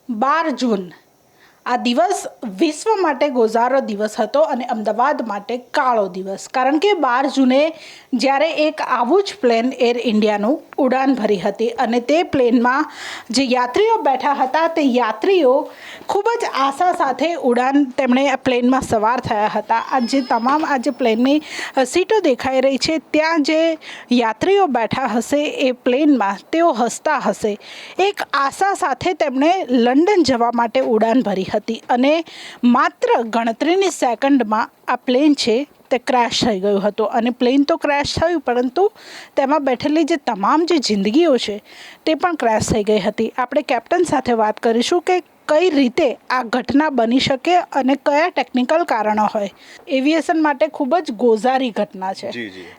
12 જૂન આ દિવસ વિશ્વ માટે ગોઝારો દિવસ હતો અને અમદાવાદ માટે કાળો દિવસ, કારણ કે 12 જૂને જ્યારે એક આવું જ પ્લેન એર ઇન્ડિયાનું ઉડાન ભરી હતી અને તે પ્લેનમાં જે યાત્રીઓ બેઠા હતા તે યાત્રીઓ ખૂબ જ આશા સાથે તેમણે પ્લેનમાં સવાર થયા હતા. આ જે પ્લેનની સીટો દેખાઈ રહી છે ત્યાં જે યાત્રીઓ બેઠા હશે એ પ્લેનમાં તેઓ હસતા હશે. એક આશા સાથે તેમણે લંડન જવા માટે ઉડાન ભરી હતી અને માત્ર ગણતરીની સેકન્ડમાં આ પ્લેન છે તે ક્રેશ થઈ ગયું હતું. અને પ્લેન તો ક્રેશ થયું, પરંતુ તેમાં બેઠેલી જે તમામ જે જિંદગીઓ છે તે પણ ક્રેશ થઈ ગઈ હતી. આપણે કેપ્ટન સાથે વાત કરીશું કે કઈ રીતે આ ઘટના બની શકે અને કયા ટેકનિકલ કારણો હોય. એવિએશન માટે ખૂબ જ ગોઝારી ઘટના છે.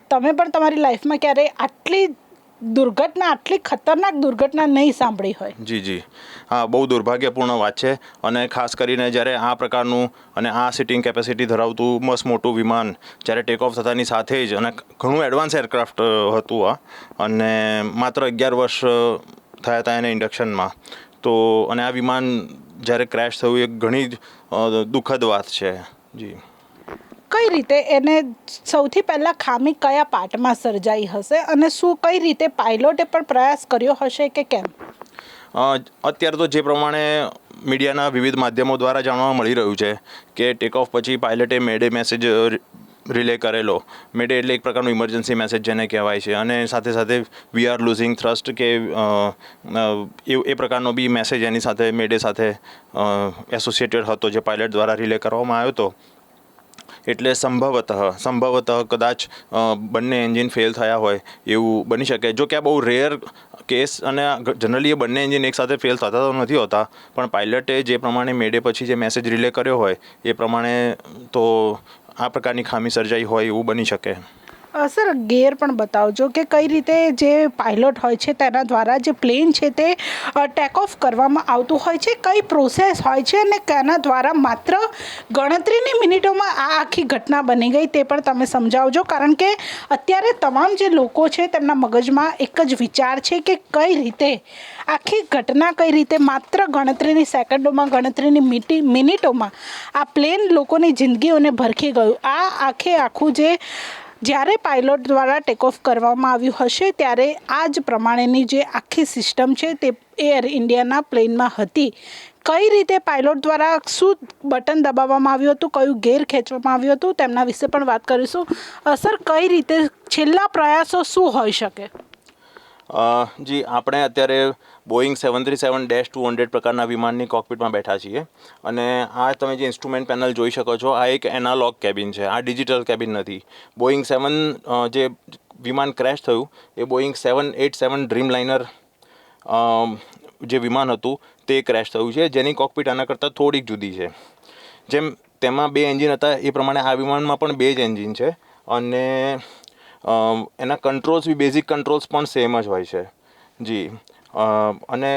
તમે પણ તમારી લાઈફમાં ક્યારેય આટલી ખતરનાક દુર્ઘટના નહીં સાંભળી હોય. જી હા, બહુ દુર્ભાગ્યપૂર્ણ વાત છે. અને ખાસ કરીને જ્યારે આ પ્રકારનું અને આ સિટિંગ કેપેસિટી ધરાવતું મસ્ત મોટું વિમાન જ્યારે ટેક ઓફ થતાની સાથે જ, અને ઘણું એડવાન્સ એરક્રાફ્ટ હતું આ, અને માત્ર 11 વર્ષ થયા હતા એને ઇન્ડક્શનમાં, તો અને આ વિમાન જ્યારે ક્રેશ થયું એ ઘણી જ દુઃખદ વાત છે. જી, કઈ રીતે એને સૌથી પહેલાં ખામી કયા પાર્ટમાં સર્જાઈ હશે અને કઈ રીતે પાયલોટે પણ પ્રયાસ કર્યો હશે કે કેમ? અત્યારે તો જે પ્રમાણે મીડિયાના વિવિધ માધ્યમો દ્વારા જાણવા મળી રહ્યું છે કે ટેક ઓફ પછી પાયલટે મેડે મેસેજ રિલે કરેલો. મેડે એટલે એક પ્રકારનું ઇમરજન્સી મેસેજ જેને કહેવાય છે, અને સાથે સાથે વી આર લૂઝિંગ થ્રસ્ટ કે એ પ્રકારનો બી મેસેજ એની સાથે મેડે સાથે એસોસિએટેડ હતો, જે પાયલટ દ્વારા રિલે કરવામાં આવ્યો હતો. એટલે સંભવતઃ કદાચ બંને એન્જિન ફેલ થયા હોય એવું બની શકે. જો કે આ બહુ રેર કેસ, અને જનરલી એ બંને એન્જિન એકસાથે ફેલ થતા તો નથી હોતા, પણ પાયલટે જે પ્રમાણે મેડે પછી જે મેસેજ રિલે કર્યો હોય એ પ્રમાણે તો આ પ્રકારની ખામી સર્જાઈ હોય એવું બની શકે. સર, ગેર પણ બતાવજો કે કઈ રીતે જે પાયલોટ હોય છે તેના દ્વારા જે પ્લેન છે તે ટેક ઓફ કરવામાં આવતું હોય છે, કઈ પ્રોસેસ હોય છે અને તેના દ્વારા માત્ર ગણતરીની મિનિટોમાં આ આખી ઘટના બની ગઈ તે પણ તમે સમજાવજો. કારણ કે અત્યારે તમામ જે લોકો છે તેમના મગજમાં એક જ વિચાર છે કે કઈ રીતે આખી ઘટના કઈ રીતે માત્ર ગણતરીની સેકન્ડોમાં, ગણતરીની મિનિટોમાં આ પ્લેન લોકોની જિંદગીઓને ભરખી ગયું. આખું જે જ્યારે પાયલોટ દ્વારા ટેક ઓફ કરવામાં આવ્યું હશે ત્યારે આ જ પ્રમાણેની જે આખી સિસ્ટમ છે તે એર ઇન્ડિયાના પ્લેનમાં હતી. કઈ રીતે પાયલોટ દ્વારા શું બટન દબાવવામાં આવ્યું હતું, કયું ગેર ખેંચવામાં આવ્યું હતું, તેમના વિશે પણ વાત કરીશું. સર, કઈ રીતે છેલ્લા પ્રયાસો શું હોઈ શકે? જી, આપણે અત્યારે બોઈંગ 737-200 પ્રકારના વિમાનની કોકપિટમાં બેઠા છીએ, અને આ તમે જે ઇન્સ્ટ્રુમેન્ટ પેનલ જોઈ શકો છો આ એક એનાલોગ કેબિન છે, આ ડિજિટલ કેબિન નથી. બોઈંગ 7 જે વિમાન ક્રેશ થયું એ બોઈંગ 787 ડ્રીમલાઇનર જે વિમાન હતું તે ક્રેશ થયું છે, જેની કોકપિટ આના કરતાં થોડીક જુદી છે. જેમ તેમાં 2 એન્જિન હતા એ પ્રમાણે આ વિમાનમાં પણ 2 જ એન્જિન છે, અને એના કંટ્રોલ્સ બી બેઝિક કંટ્રોલ્સ પણ સેમ જ હોય છે. જી, અને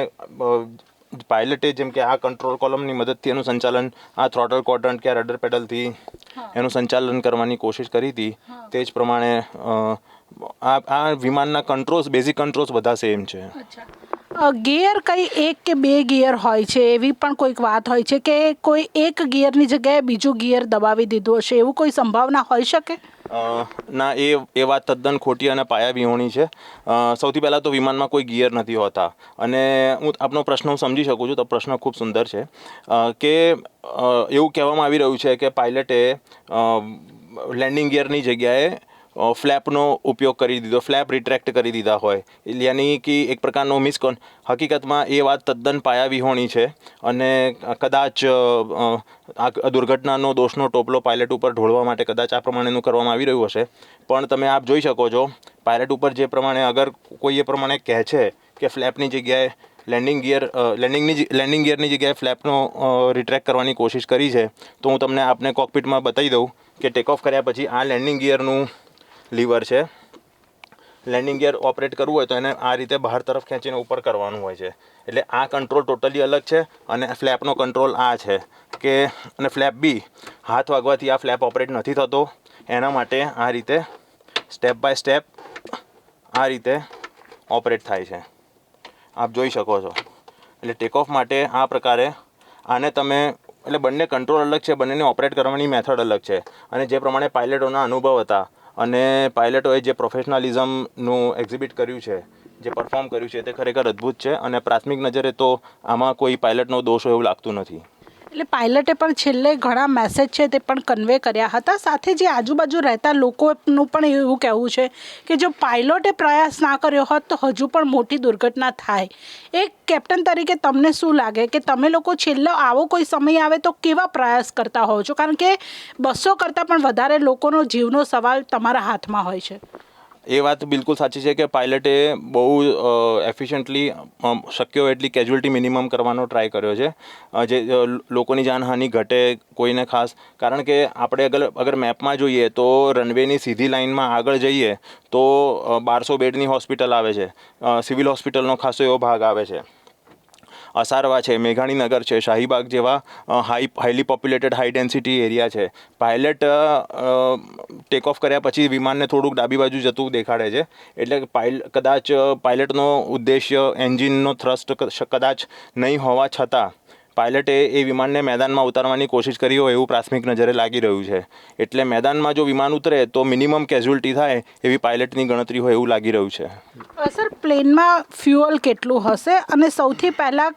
પાયલટે જેમ કે આ કંટ્રોલ કોલમની મદદથી એનું સંચાલન, આ થ્રોટલ ક્વોડ્રન્ટ કે રડર પેડલથી એનું સંચાલન કરવાની કોશિશ કરી હતી. તે જ પ્રમાણે આ વિમાનના કંટ્રોલ્સ, બેઝિક કંટ્રોલ્સ બધા સેમ છે. ગિયર કઈ 1 કે 2 ગિયર હોય છે એવી પણ કોઈક વાત હોય છે કે કોઈ એક ગિયરની જગ્યાએ બીજું ગિયર દબાવી દીધું હશે, એવું કોઈ સંભાવના હોઈ શકે? ના, એ વાત તદ્દન ખોટી અને પાયાવિહોણી છે. સૌથી પહેલાં તો વિમાનમાં કોઈ ગિયર નથી હોતા, અને આપનો પ્રશ્ન હું સમજી શકું છું, તો પ્રશ્ન ખૂબ સુંદર છે. કે એવું કહેવામાં આવી રહ્યું છે કે પાયલટે લેન્ડિંગ ગિયરની જગ્યાએ ફ્લેપનો ઉપયોગ કરી દીધો, ફ્લેપ રિટ્રેક્ટ કરી દીધા હોય, યાની કે એક પ્રકારનો હકીકતમાં એ વાત તદ્દન પાયાવિહોણી છે, અને કદાચ આ દુર્ઘટનાનો દોષનો ટોપલો પાયલટ ઉપર ઢોળવા માટે કદાચ આ પ્રમાણેનું કરવામાં આવી રહ્યું હશે. પણ તમે આપ જોઈ શકો છો પાયલટ ઉપર જે પ્રમાણે, અગર કોઈ એ પ્રમાણે કહે છે કે ફ્લેપની જગ્યાએ લેન્ડિંગ ગિયરની જગ્યાએ ફ્લેપનો રિટ્રેક્ટ કરવાની કોશિશ કરી છે, તો હું તમને આપને કોકપિટમાં બતાવી દઉં કે ટેક ઓફ કર્યા પછી આ લેન્ડિંગ ગિયરનું લીવર છે. લેન્ડિંગ ગિયર ઓપરેટ કરવું હોય તો એને આ રીતે બહાર તરફ ખેંચીને ઉપર કરવાનું હોય છે. એટલે આ કંટ્રોલ ટોટલી અલગ છે, અને ફ્લેપનો કંટ્રોલ આ છે કે, અને ફ્લેપ બી હાથ વાગવાથી આ ફ્લેપ ઓપરેટ નથી થતો. એના માટે આ રીતે સ્ટેપ બાય સ્ટેપ આ રીતે ઓપરેટ થાય છે, આપ જોઈ શકો છો. એટલે ટેક ઓફ માટે આ પ્રકારે આને તમે એટલે બંને કંટ્રોલ અલગ છે, બંનેને ઓપરેટ કરવાની મેથડ અલગ છે. અને જે પ્રમાણે પાયલટોના અનુભવ હતા અને પાયલટોએ જે પ્રોફેશનલિઝમનું એક્ઝિબિટ કર્યું છે, જે પરફોર્મ કર્યું છે, તે ખરેખર અદ્ભુત છે. અને પ્રાથમિક નજરે તો આમાં કોઈ પાયલટનો દોષ હોય એવું લાગતું નથી. એટલે પાયલટે પણ છેલ્લે ઘણા મેસેજ છે તે પણ કન્વે કર્યા હતા. સાથે જે આજુબાજુ રહેતા લોકોનું પણ એવું કહેવું છે કે જો પાયલોટે પ્રયાસ ના કર્યો હોત તો હજુ પણ મોટી દુર્ઘટના થાય. એક કેપ્ટન તરીકે તમને શું લાગે કે તમે લોકો છેલ્લો આવો કોઈ સમય આવે તો કેવા પ્રયાસ કરતા હોવ છો? કારણ કે 200 કરતાં પણ વધારે લોકોનો જીવનો સવાલ તમારા હાથમાં હોય છે. એ વાત બિલકુલ સાચી છે કે પાયલટે બહુ એફિશિયન્ટલી શક્ય હોય એટલી કેઝ્યુઅલ્ટી મિનિમમ કરવાનો ટ્રાય કર્યો છે, જે લોકોની જાનહાનિ ઘટે કોઈને ખાસ. કારણ કે આપણે અગર મેપમાં જોઈએ તો રનવેની સીધી લાઇનમાં આગળ જઈએ તો 1200 બેડની હોસ્પિટલ આવે છે, સિવિલ હોસ્પિટલનો ખાસો એવો ભાગ આવે છે, અસારવા છે, મેઘાણીનગર છે, શાહીબાગ જેવા highly populated high density area છે. પાયલટ ટેક ઓફ કર્યા પછી વિમાનને થોડુંક ડાબી બાજુ જતું દેખાડે છે. એટલે કદાચ પાયલટનો ઉદ્દેશ્ય એન્જિનનો થ્રસ્ટ કદાચ નહીં હોવા છતાં પાયલટે એ વિમાનને મેદાનમાં ઉતારવાની કોશિશ કરી હોય એવું પ્રાથમિક નજરે લાગી રહ્યું છે. એટલે મેદાનમાં જો વિમાન ઉતરે તો મિનિમમ કેઝ્યુઅલ્ટી થાય એવી પાયલટની ગણતરી હોય એવું લાગી રહ્યું છે. સર, પ્લેનમાં ફ્યુઅલ કેટલું હશે અને સૌથી પહેલાં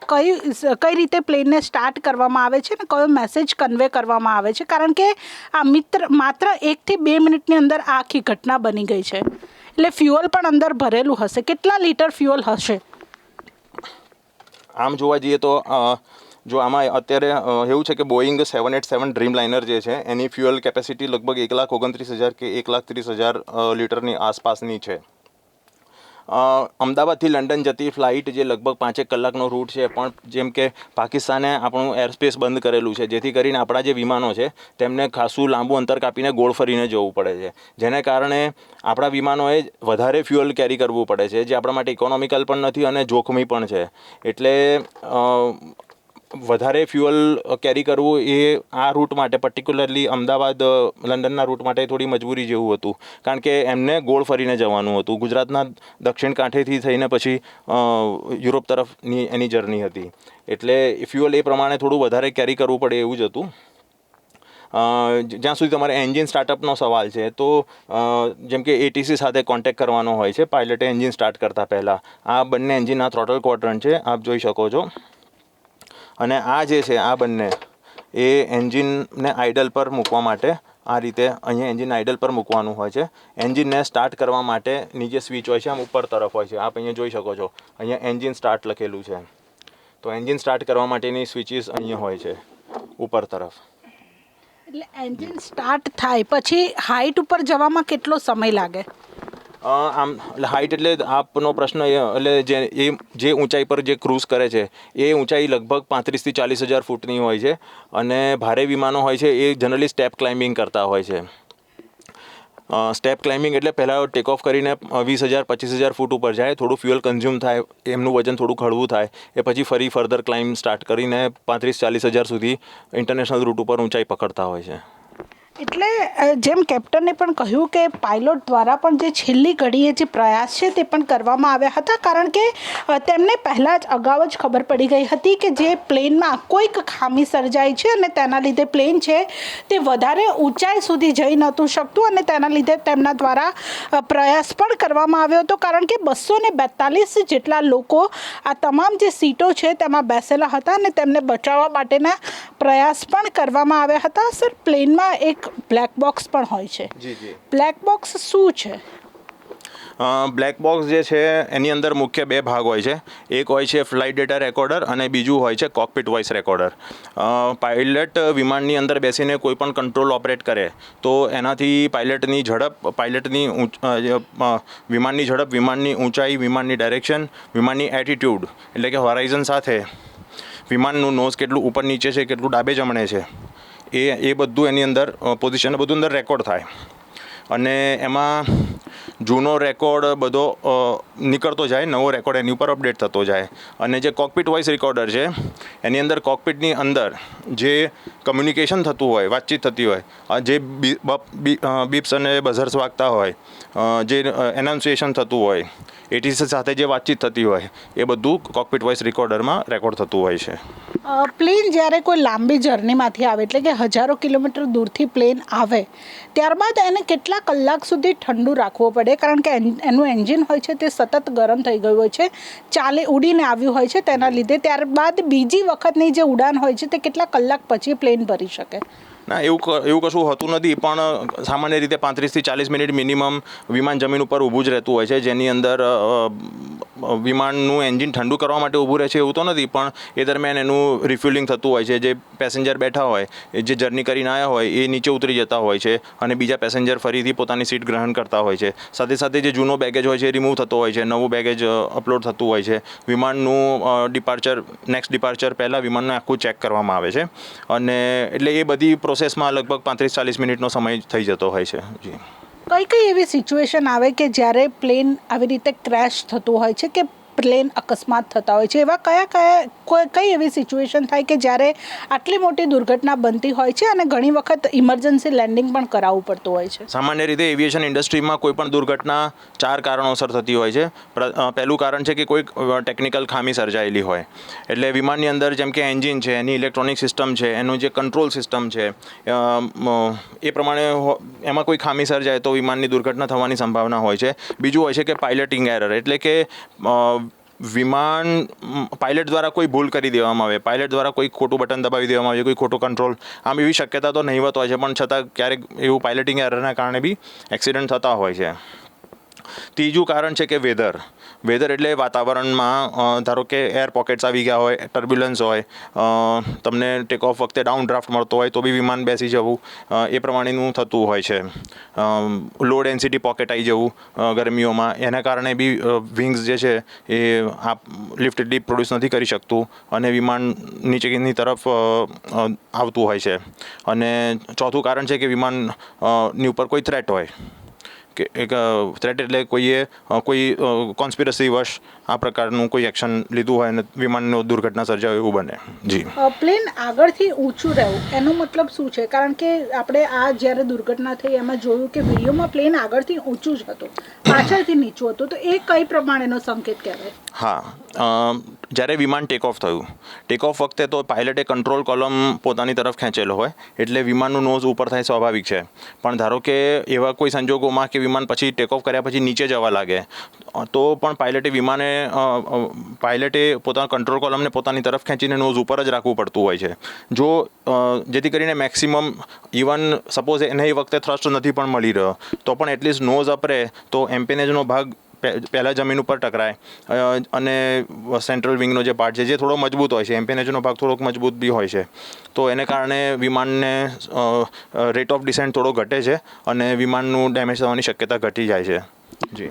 કઈ રીતે પ્લેનને સ્ટાર્ટ કરવામાં આવે છે અને કયો મેસેજ કન્વે કરવામાં આવે છે? કારણ કે આ માત્ર 1 થી 2 મિનિટની અંદર આ આખી ઘટના બની ગઈ છે, એટલે ફ્યુઅલ પણ અંદર ભરેલું હશે. કેટલા લીટર ફ્યુઅલ હશે? આમ જોવા જઈએ તો જો આમાં અત્યારે એવું છે કે બોઈંગ 787 ડ્રીમ લાઇનર જે છે એની ફ્યુઅલ કેપેસિટી લગભગ 1,29,000 કે 1,30,000 લીટરની આસપાસની છે. અમદાવાદથી લંડન જતી ફ્લાઇટ જે લગભગ 5 કલાકનો રૂટ છે, પણ જેમ કે પાકિસ્તાને આપણું એરસ્પેસ બંધ કરેલું છે, જેથી કરીને આપણા જે વિમાનો છે તેમને ખાસું લાંબુ અંતર કાપીને ગોળ ફરીને જવું પડે છે, જેને કારણે આપણા વિમાનોએ વધારે ફ્યુઅલ કેરી કરવું પડે છે, જે આપણા માટે ઇકોનોમિકલ પણ નથી અને જોખમી પણ છે. એટલે વધારે ફ્યુઅલ કેરી કરવું એ આ રૂટ માટે, પર્ટિક્યુલરલી અમદાવાદ લંડનના રૂટ માટે થોડી મજબૂરી જેવું હતું. કારણ કે એમને ગોળ ફરીને જવાનું હતું. ગુજરાતના દક્ષિણ કાંઠેથી થઈને પછી યુરોપ તરફની એની જર્ની હતી. એટલે ફ્યુઅલ એ પ્રમાણે થોડું વધારે કેરી કરવું પડે એવું જ હતું. જ્યાં સુધી તમારે એન્જિન સ્ટાર્ટઅપનો સવાલ છે તો જેમ કે ATC સાથે કોન્ટેક્ટ કરવાનો હોય છે પાયલટે એન્જિન સ્ટાર્ટ કરતાં પહેલાં. આ બંને એન્જિનના થ્રોટલ ક્વોડ્રન્ટ છે, આપ જોઈ શકો છો. અને આ જે છે આ બંને એ એન્જિનને આઇડલ પર મૂકવા માટે આ રીતે અહીંયા એન્જિન આઇડલ પર મૂકવાનું હોય છે. એન્જિનને સ્ટાર્ટ કરવા માટેની જે સ્વિચ હોય છે આમ ઉપર તરફ હોય છે. આપ અહીંયા જોઈ શકો છો, અહીંયા એન્જિન સ્ટાર્ટ લખેલું છે. તો એન્જિન સ્ટાર્ટ કરવા માટેની સ્વિચીસ અહીંયા હોય છે ઉપર તરફ. એટલે એન્જિન સ્ટાર્ટ થાય પછી હાઇટ ઉપર જવામાં કેટલો સમય લાગે? આમ હાઇટ એટલે આપનો પ્રશ્ન એટલે જે ઊંચાઈ પર જે ક્રૂઝ કરે છે એ ઊંચાઈ લગભગ 35,000 થી 40,000 ફૂટની હોય છે. અને ભારે વિમાનો હોય છે એ જનરલી સ્ટેપ ક્લાઇમ્બિંગ કરતા હોય છે. સ્ટેપ ક્લાઇમ્બિંગ એટલે પહેલાં ટેક ઓફ કરીને 20,000 25,000 ફૂટ ઉપર જાય, થોડું ફ્યુઅલ કન્ઝ્યુમ થાય, એમનું વજન થોડુંક હળવું થાય, એ પછી ફરી ફર્ધર ક્લાઇમ્બ સ્ટાર્ટ કરીને 35,000-40,000 સુધી ઇન્ટરનેશનલ રૂટ ઉપર ઊંચાઈ પકડતા હોય છે. એટલે જેમ કેપ્ટને પણ કહ્યું કે પાયલોટ દ્વારા પણ જે છેલ્લી ઘડીએ જે પ્રયાસ છે તે પણ કરવામાં આવ્યા હતા. કારણ કે તેમને પહેલાં જ અગાઉ જ ખબર પડી ગઈ હતી કે જે પ્લેનમાં કોઈક ખામી સર્જાઈ છે અને તેના લીધે પ્લેન છે તે વધારે ઊંચાઈ સુધી જઈ નહોતું શકતું અને તેના લીધે તેમના દ્વારા પ્રયાસ પણ કરવામાં આવ્યો હતો. કારણ કે 242 જેટલા લોકો આ તમામ જે સીટો છે તેમાં બેસેલા હતા અને તેમને બચાવવા માટેના પ્રયાસ પણ કરવામાં આવ્યા હતા. સર, પ્લેનમાં એક બ્લેક બોક્સ પણ હોય છે. બ્લેક બોક્સ શું છે? બ્લેક બોક્સ જે છે એની અંદર મુખ્ય 2 ભાગ હોય છે. એક હોય છે ફ્લાઇટ ડેટા રેકોર્ડર અને બીજું હોય છે કોકપિટ વોઇસ રેકોર્ડર. પાયલટ વિમાનની અંદર બેસીને કોઈ પણ કંટ્રોલ ઓપરેટ કરે તો એનાથી પાયલટની ઝડપ, વિમાનની ઝડપ, વિમાનની ઊંચાઈ, વિમાનની ડાયરેક્શન, વિમાનની એટીટ્યૂડ એટલે કે હોરાઇઝન સાથે વિમાનનું નોઝ કેટલું ઉપર નીચે છે, કેટલું ડાબે જમણે છે, એ બધું એની અંદર પોઝિશન બધું અંદર રેકોર્ડ થાય. અને એમાં જૂનો રેકોર્ડ બધો નીકળતો જાય, નવો રેકોર્ડ એની ઉપર અપડેટ થતો જાય. અને જે કોકપિટ વોઇસ રેકોર્ડર છે એની અંદર કોકપિટની અંદર જે કમ્યુનિકેશન થતું હોય, વાતચીત થતી હોય, જે બીપ્સ અને બઝર્સ વાગતા હોય, જે એનાઉન્સિએશન થતું હોય, એટીસી સાથે જે વાતચીત થતી હોય એ બધું કોકપિટ વોઇસ રેકોર્ડરમાં રેકોર્ડ થતું હોય છે. પ્લેન જ્યારે કોઈ લાંબી જર્નીમાંથી આવે એટલે કે હજારો કિલોમીટર દૂરથી પ્લેન આવે ત્યારબાદ એને કેટલા કલાક સુધી ઠંડુ રાખવું પડે, કારણ કે એનું એન્જિન હોય છે તે સતત ગરમ થઈ ગયું હોય છે, ઉડીને આવ્યું હોય છે, તેના લીધે ત્યારબાદ બીજી વખતની જે ઉડાન હોય છે તે કેટલા કલાક પછી પ્લેન ભરી શકે? ના, એવું કશું હોતું નથી, પણ સામાન્ય રીતે 35 થી 40 મિનિટ મિનિમમ વિમાન જમીન ઉપર ઊભું જ રહેતું હોય છે, જેની અંદર વિમાનનું એન્જિન ઠંડુ કરવા માટે ઊભું રહે છે એવું તો નથી, પણ એ દરમિયાન એનું રિફ્યુલિંગ થતું હોય છે. જે પેસેન્જર બેઠા હોય, જે જર્ની કરીને આવ્યા હોય એ નીચે ઉતરી જતા હોય છે અને બીજા પેસેન્જર ફરીથી પોતાની સીટ ગ્રહણ કરતા હોય છે. સાથે સાથે જે જૂનો બેગેજ હોય છે એ રિમૂવ થતો હોય છે, નવું બેગેજ અપલોડ થતું હોય છે. વિમાનનું નેક્સ્ટ ડિપાર્ચર પહેલાં વિમાનનું આખું ચેક કરવામાં આવે છે, અને એટલે એ બધી પ્રોસેસમાં લગભગ 35-40 મિનિટનો સમય થઈ જતો હોય છે. જી. કઈ એવી સિચ્યુએશન આવે કે જ્યારે પ્લેન આવી રીતે ક્રેશ થતું હોય છે કે પ્લેન અકસ્માત થતા હોય છે? એવા કઈ એવી સિચ્યુએશન થાય કે જ્યારે આટલી મોટી દુર્ઘટના બનતી હોય છે અને ઘણી વખત ઇમરજન્સી લેન્ડિંગ પણ કરાવવું પડતું હોય છે? સામાન્ય રીતે એવિએશન ઇન્ડસ્ટ્રીમાં કોઈ પણ દુર્ઘટના 4 કારણોસર થતી હોય છે. પહેલું કારણ છે કે કોઈક ટેકનિકલ ખામી સર્જાયેલી હોય, એટલે વિમાનની અંદર જેમ કે એન્જિન છે, એની ઇલેક્ટ્રોનિક સિસ્ટમ છે, એનું જે કંટ્રોલ સિસ્ટમ છે, એ પ્રમાણે એમાં કોઈ ખામી સર્જાય તો વિમાનની દુર્ઘટના થવાની સંભાવના હોય છે. બીજું હોય છે કે પાયલટિંગ એરર, એટલે કે પાયલટ દ્વારા કોઈ ભૂલ કરી દેવામાં આવે, પાયલટ દ્વારા કોઈ ખોટું બટન દબાવી દેવામાં આવે, કોઈ ખોટો કંટ્રોલ, આમ એવી શક્યતા તો નહીવત હોય છે, પણ છતાં ક્યારેક એવું પાયલટિંગ એરરના કારણે બી એક્સિડન્ટ થતા હોય છે. ત્રીજું કારણ છે કે વેધર એટલે વાતાવરણમાં ધારો કે એર પોકેટ્સ આવી ગયા હોય, ટર્બ્યુલન્સ હોય, તમને ટેક ઓફ વખતે ડાઉન ડ્રાફ્ટ મળતો હોય તો બી વિમાન બેસી જવું, એ પ્રમાણેનું થતું હોય છે. લો ડેન્સિટી પોકેટ આવી જવું ગરમીઓમાં, એના કારણે બી વિંગ્સ જે છે એ લિફ્ટ એટલી પ્રોડ્યુસ નથી કરી શકતું અને વિમાન નીચેની તરફ આવતું હોય છે. અને ચોથું કારણ છે કે વિમાનની ઉપર કોઈ થ્રેટ હોય, કે એક થ્રેટ એટલે કોઈ કોન્સ્પિરસી વશ આ પ્રકારનું કોઈ એક્શન લીધું હોય અને વિમાનનો દુર્ઘટના સર્જાય એવું બને. જી. પ્લેન આગળથી ઊંચું રહેવું એનો મતલબ શું છે? કારણ કે આપણે આ જ્યારે દુર્ઘટના થઈ એમાં જોયું કે વિડીયોમાં પ્લેન આગળથી ઊંચું જ હતું, પાછળથી નીચું હતું, તો એ કઈ પ્રમાણેનો સંકેત કહેવાય? હા, જ્યારે વિમાન ટેક ઓફ થયું, ટેક ઓફ વખતે તો પાયલટે કંટ્રોલ કોલમ પોતાની તરફ ખેંચેલો હોય, એટલે વિમાનનું નોઝ ઉપર થાય સ્વાભાવિક છે. પણ ધારો કે એવા કોઈ સંજોગોમાં કે વિમાન પછી ટેક ઓફ કર્યા પછી નીચે જવા લાગે તો પણ પાયલટે પોતાના કંટ્રોલ કોલમને પોતાની તરફ ખેંચીને નોઝ ઉપર જ રાખવું પડતું હોય છે. જેથી કરીને મેક્સિમમ ઇવન સપોઝ એને એ વખતે થ્રસ્ટ નથી પણ મળી રહ્યો તો પણ એટલીસ્ટ નોઝ અપ રહે તો એમ્પેનેજનો ભાગ પહેલાં જમીન ઉપર ટકરાય અને સેન્ટ્રલ વિંગનો જે પાર્ટ છે જે થોડો મજબૂત હોય છે, એમ્પેનેજનો ભાગ થોડોક મજબૂત બી હોય છે, તો એને કારણે વિમાનને રેટ ઓફ ડિસેન્ટ થોડો ઘટે છે અને વિમાનનું ડેમેજ થવાની શક્યતા ઘટી જાય છે. જી.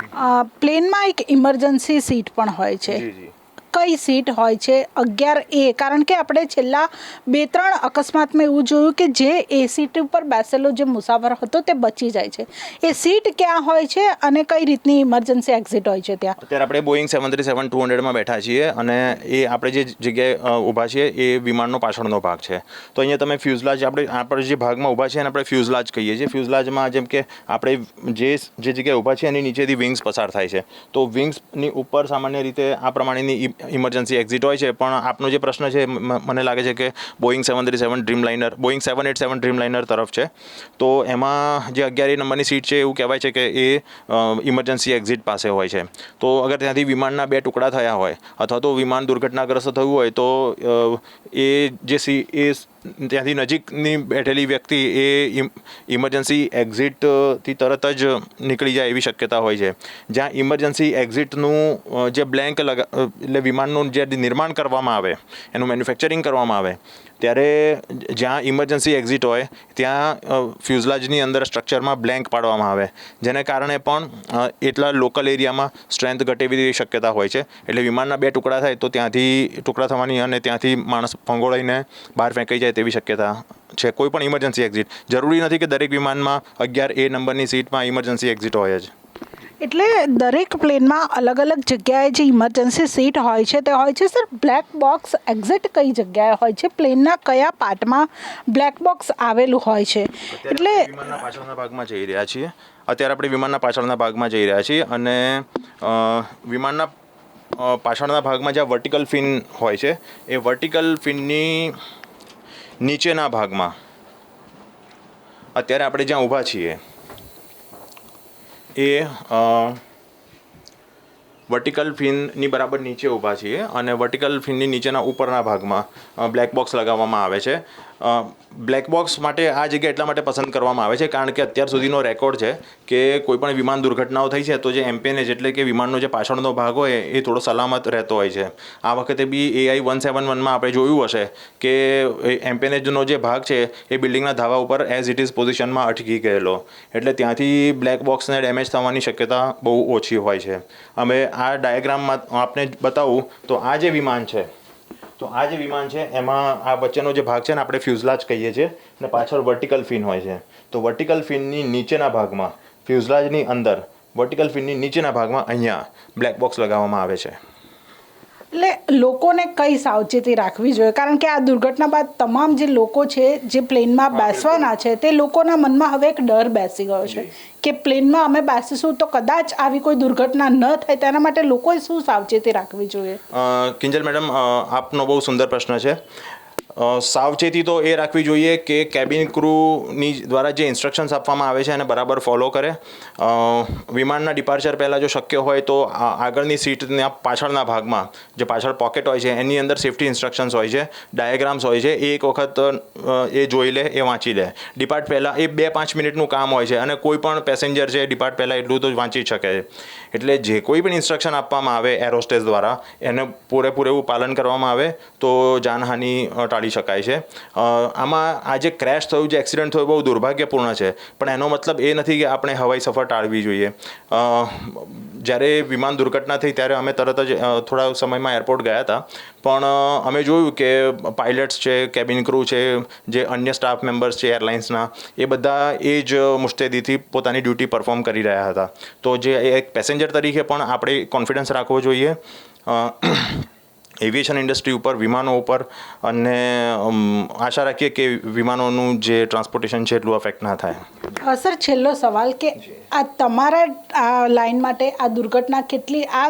પ્લેનમાં એક ઇમરજન્સી સીટ પણ હોય છે. જી. કઈ સીટ હોય છે? 11A. કારણ કે આપણે છેલ્લા 2-3 અકસ્માતમાં એવું જોયું કે જે એ સીટ ઉપર બેસેલો જે મુસાફર હતો તે બચી જાય છે. એ સીટ ક્યાં હોય છે અને કઈ રીતની ઇમરજન્સી એક્ઝિટ હોય છે ત્યાં? અત્યારે આપણે બોઈંગ 737-200માં બેઠા છીએ અને એ આપણે જે જગ્યાએ ઊભા છીએ એ વિમાનનો પાછળનો ભાગ છે. તો અહીંયા તમે ફ્યુઝલાજ, આપણે જે ભાગમાં ઊભા છીએ એને આપણે ફ્યુઝલાજ કહીએ છીએ. ફ્યુઝલાજમાં જેમ કે આપણે જે જગ્યાએ ઊભા છીએ એની નીચેથી વિંગ્સ પસાર થાય છે, તો વિંગ્સની ઉપર સામાન્ય રીતે આ પ્રમાણેની ઇમરજન્સી એક્ઝિટ હોય છે. પણ આપનો જે પ્રશ્ન છે મને લાગે છે કે બોઈંગ 787 ડ્રીમલાઇનર તરફ છે, તો એમાં જે 11A નંબરની સીટ છે એવું કહેવાય છે કે એ ઇમરજન્સી એક્ઝિટ પાસે હોય છે. તો અગર ત્યાંથી વિમાનના 2 ટુકડા થયા હોય અથવા તો વિમાન દુર્ઘટનાગ્રસ્ત થયું હોય તો ત્યાંથી નજીકની બેઠેલી વ્યક્તિ એ ઇમરજન્સી એક્ઝિટથી તરત જ નીકળી જાય એવી શક્યતા હોય છે. જ્યાં ઇમરજન્સી એક્ઝિટનું જે બ્લેન્ક એટલે વિમાનનું જે નિર્માણ કરવામાં આવે, એનું મેન્યુફેક્ચરિંગ કરવામાં આવે, ત્યારે જ્યાં ઇમરજન્સી એક્ઝિટ હોય ત્યાં ફ્યુઝલાજની અંદર સ્ટ્રક્ચરમાં બ્લેન્ક પાડવામાં આવે, જેને કારણે પણ એટલા લોકલ એરિયામાં સ્ટ્રેન્થ ઘટે એવી શક્યતા હોય છે. એટલે વિમાનના 2 ટુકડા થાય તો ત્યાંથી ટુકડા થવાની અને ત્યાંથી માણસ ફંગોળાઈને બહાર ફેંકાઈ જાય તેવી શક્યતા છે. કોઈ પણ ઇમરજન્સી એક્ઝિટ જરૂરી નથી કે દરેક વિમાનમાં 11A નંબરની સીટમાં ઇમરજન્સી એક્ઝિટ હોય જ. એટલે દરેક પ્લેનમાં અલગ અલગ જગ્યાએ જે ઇમરજન્સી સીટ હોય છે તે હોય છે. સર, બ્લેક બોક્સ એક્ઝેક્ટ કઈ જગ્યાએ હોય છે? પ્લેનના કયા પાર્ટમાં બ્લેક બોક્સ આવેલું હોય છે? એટલે વિમાનના પાછળના ભાગમાં જઈ રહ્યા છીએ. અત્યારે આપણે વિમાનના પાછળના ભાગમાં જઈ રહ્યા છીએ અને વિમાનના પાછળના ભાગમાં જ્યાં વર્ટિકલ ફિન હોય છે એ વર્ટિકલ ફિનની નીચેના ભાગમાં અત્યારે આપણે જ્યાં ઊભા છીએ એ વર્ટિકલ ફિનની બરાબર નીચે ઊભા છીએ અને વર્ટિકલ ફિનની નીચેના ઉપરના ભાગમાં બ્લેક બોક્સ લગાવવામાં આવે છે. બ્લેક બોક્સ માટે આ જગ્યા એટલા માટે પસંદ કરવામાં આવે છે કારણ કે અત્યાર સુધીનો રેકોર્ડ છે કે કોઈ પણ વિમાન દુર્ઘટનાઓ થઈ છે તો જે એમ્પેનેજ એટલે કે વિમાનનો જે પાછળનો ભાગ હોય એ થોડો સલામત રહેતો હોય છે. આ વખતે બી AI 171માં આપણે જોયું હશે કે એમ્પેનેજનો જે ભાગ છે એ બિલ્ડિંગના ધાબા ઉપર એઝ ઇટ ઇઝ પોઝિશનમાં અટકી ગયેલો, એટલે ત્યાંથી બ્લેક બોક્સને ડેમેજ થવાની શક્યતા બહુ ઓછી હોય છે. અમે આ ડાયાગ્રામમાં આપને બતાવું તો આ જે વિમાન છે એમાં આ વચ્ચેનો જે ભાગ છે ને આપણે ફ્યુઝલાજ કહીએ છીએ અને પાછળ વર્ટિકલ ફિન હોય છે. તો વર્ટિકલ ફિનની નીચેના ભાગમાં ફ્યુઝલાજની અંદર વર્ટિકલ ફિનની નીચેના ભાગમાં અહીંયા બ્લેક બોક્સ લગાવવામાં આવે છે. એટલે લોકોને કઈ સાવચેતી રાખવી જોઈએ? કારણ કે આ દુર્ઘટના બાદ તમામ જે લોકો છે જે પ્લેનમાં બેસવાના છે તે લોકોના મનમાં હવે એક ડર બેસી ગયો છે કે પ્લેનમાં અમે બેસીશું તો કદાચ આવી કોઈ દુર્ઘટના ન થાય, તેના માટે લોકોએ શું સાવચેતી રાખવી જોઈએ? કિંજલ મેડમ, આપનો બહુ સુંદર પ્રશ્ન છે. સાવચેતી તો એ રાખવી જોઈએ કે કેબિન ક્રૂની દ્વારા જે ઇન્સ્ટ્રક્શન્સ આપવામાં આવે છે એને બરાબર ફોલો કરે. વિમાનના ડિપાર્ચર પહેલાં જો શક્ય હોય તો આગળની સીટના પાછળના ભાગમાં જે પાછળ પોકેટ હોય છે એની અંદર સેફ્ટી ઇન્સ્ટ્રક્શન્સ હોય છે, ડાયાગ્રામ્સ હોય છે, એ એક વખત એ જોઈ લે, એ વાંચી લે. ડિપાર્ટ પહેલાં એ 2-5 મિનિટનું કામ હોય છે અને કોઈ પણ પેસેન્જર છે ડિપાર્ટ પહેલાં એટલું તો વાંચી શકે છે. એટલે જે કોઈ પણ ઇન્સ્ટ્રક્શન આપવામાં આવે એરોસ્ટેસ દ્વારા એને પૂરેપૂરું પાલન કરવામાં આવે તો જાનહાનિ ટાળી શકાય છે. આમાં આ જે ક્રેશ થયું, જે એક્સિડન્ટ થયો, બહુ દુર્ભાગ્યપૂર્ણ છે, પણ એનો મતલબ એ નથી કે આપણે હવાઈ સફર ટાળવી જોઈએ. જ્યારે વિમાન દુર્ઘટના થઈ ત્યારે અમે તરત જ થોડા સમયમાં એરપોર્ટ ગયા હતા, પણ અમે જોયું કે પાયલટ્સ છે, કેબિન ક્રૂ છે, જે અન્ય સ્ટાફ મેમ્બર્સ છે એરલાઇન્સના, એ બધા એ જ મુસ્તેદીથી પોતાની ડ્યુટી પરફોર્મ કરી રહ્યા હતા. તો જે એક પેસેન્જર તરીકે પણ આપણે કોન્ફિડન્સ રાખવો જોઈએ એવિએશન ઇન્ડસ્ટ્રી ઉપર, વિમાનો ઉપર, અને આશા રાખીએ કે વિમાનોનું જે ટ્રાન્સપોર્ટેશન છે એટલું અફેક્ટ ના થાય. સર, છેલ્લો સવાલ કે આ તમારા આ લાઈન માટે આ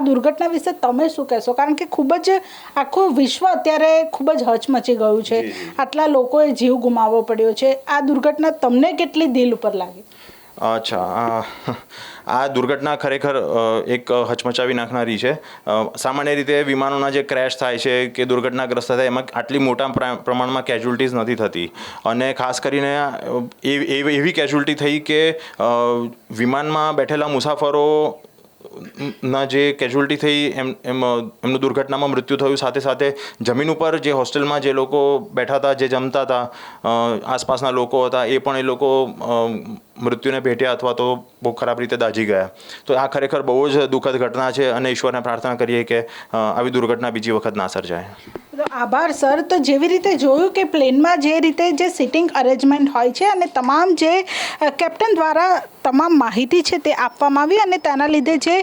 દુર્ઘટના વિશે તમે શું કહેશો? કારણ કે ખૂબ જ આખું વિશ્વ અત્યારે ખૂબ જ હચમચી ગયું છે, આટલા લોકોએ જીવ ગુમાવવો પડ્યો છે. આ દુર્ઘટના તમને કેટલી દિલ ઉપર લાગી? અચ્છા, આ દુર્ઘટના ખરેખર એક હચમચાવી નાખનારી છે. સામાન્ય રીતે વિમાનોના જે ક્રેશ થાય છે કે દુર્ઘટનાગ્રસ્ત થાય એમાં આટલી મોટા પ્રમાણમાં કેઝ્યુલિટીઝ નથી થતી, અને ખાસ કરીને એવી કેઝ્યુલિટી થઈ કે વિમાનમાં બેઠેલા મુસાફરો ના જે કેઝ્યુલિટી થઈ એમનું દુર્ઘટનામાં મૃત્યુ થયું, સાથે સાથે જમીન ઉપર જે હોસ્ટેલમાં જે લોકો બેઠા હતા, જે જમતા હતા, આસપાસના લોકો હતા, એ પણ એ લોકો મૃત્યુને ભેટ્યા અથવા તો બહુ ખરાબ રીતે દાઝી ગયા. તો આ ખરેખર બહુ જ દુઃખદ ઘટના છે અને ઈશ્વરને પ્રાર્થના કરીએ કે આવી દુર્ઘટના બીજી વખત ના સર્જાય. આભાર સર. તો જેવી રીતે જોયું કે પ્લેનમાં જે રીતે જે સિટિંગ અરેન્જમેન્ટ હોય છે અને તમામ જે કેપ્ટન દ્વારા તમામ માહિતી છે તે આપવામાં આવી, અને તેના લીધે જે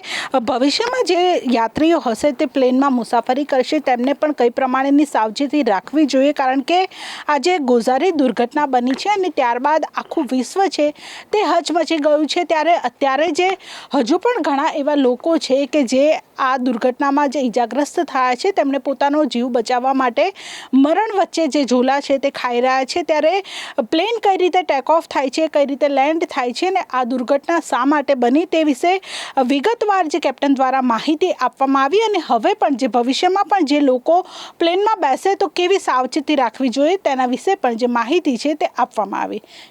ભવિષ્યમાં જે યાત્રીઓ હશે તે પ્લેનમાં મુસાફરી કરશે તેમને પણ કઈ પ્રમાણેની સાવચેતી રાખવી જોઈએ. કારણ કે આજે ગોઝારી દુર્ઘટના બની છે અને ત્યારબાદ આખું વિશ્વ છે તે હચમચી ગયું છે. ત્યારે અત્યારે જે હજુ પણ ઘણા એવા લોકો છે કે જે આ દુર્ઘટનામાં જે ઈજાગ્રસ્ત થયા છે તેમણે પોતાનો જીવ બચાવવા માટે મરણ વચ્ચે જે ઝોલા છે તે ખાઈ રહ્યા છે. ત્યારે પ્લેન કઈ રીતે ટેક ઓફ થાય છે, કઈ રીતે લેન્ડ થાય છે, ને આ દુર્ઘટના શા માટે બની તે વિશે વિગતવાર જે કેપ્ટન દ્વારા માહિતી આપવામાં આવી, અને હવે પણ જે ભવિષ્યમાં પણ જે લોકો પ્લેનમાં બેસે તો કેવી સાવચેતી રાખવી જોઈએ તેના વિશે પણ જે માહિતી છે તે આપવામાં આવી.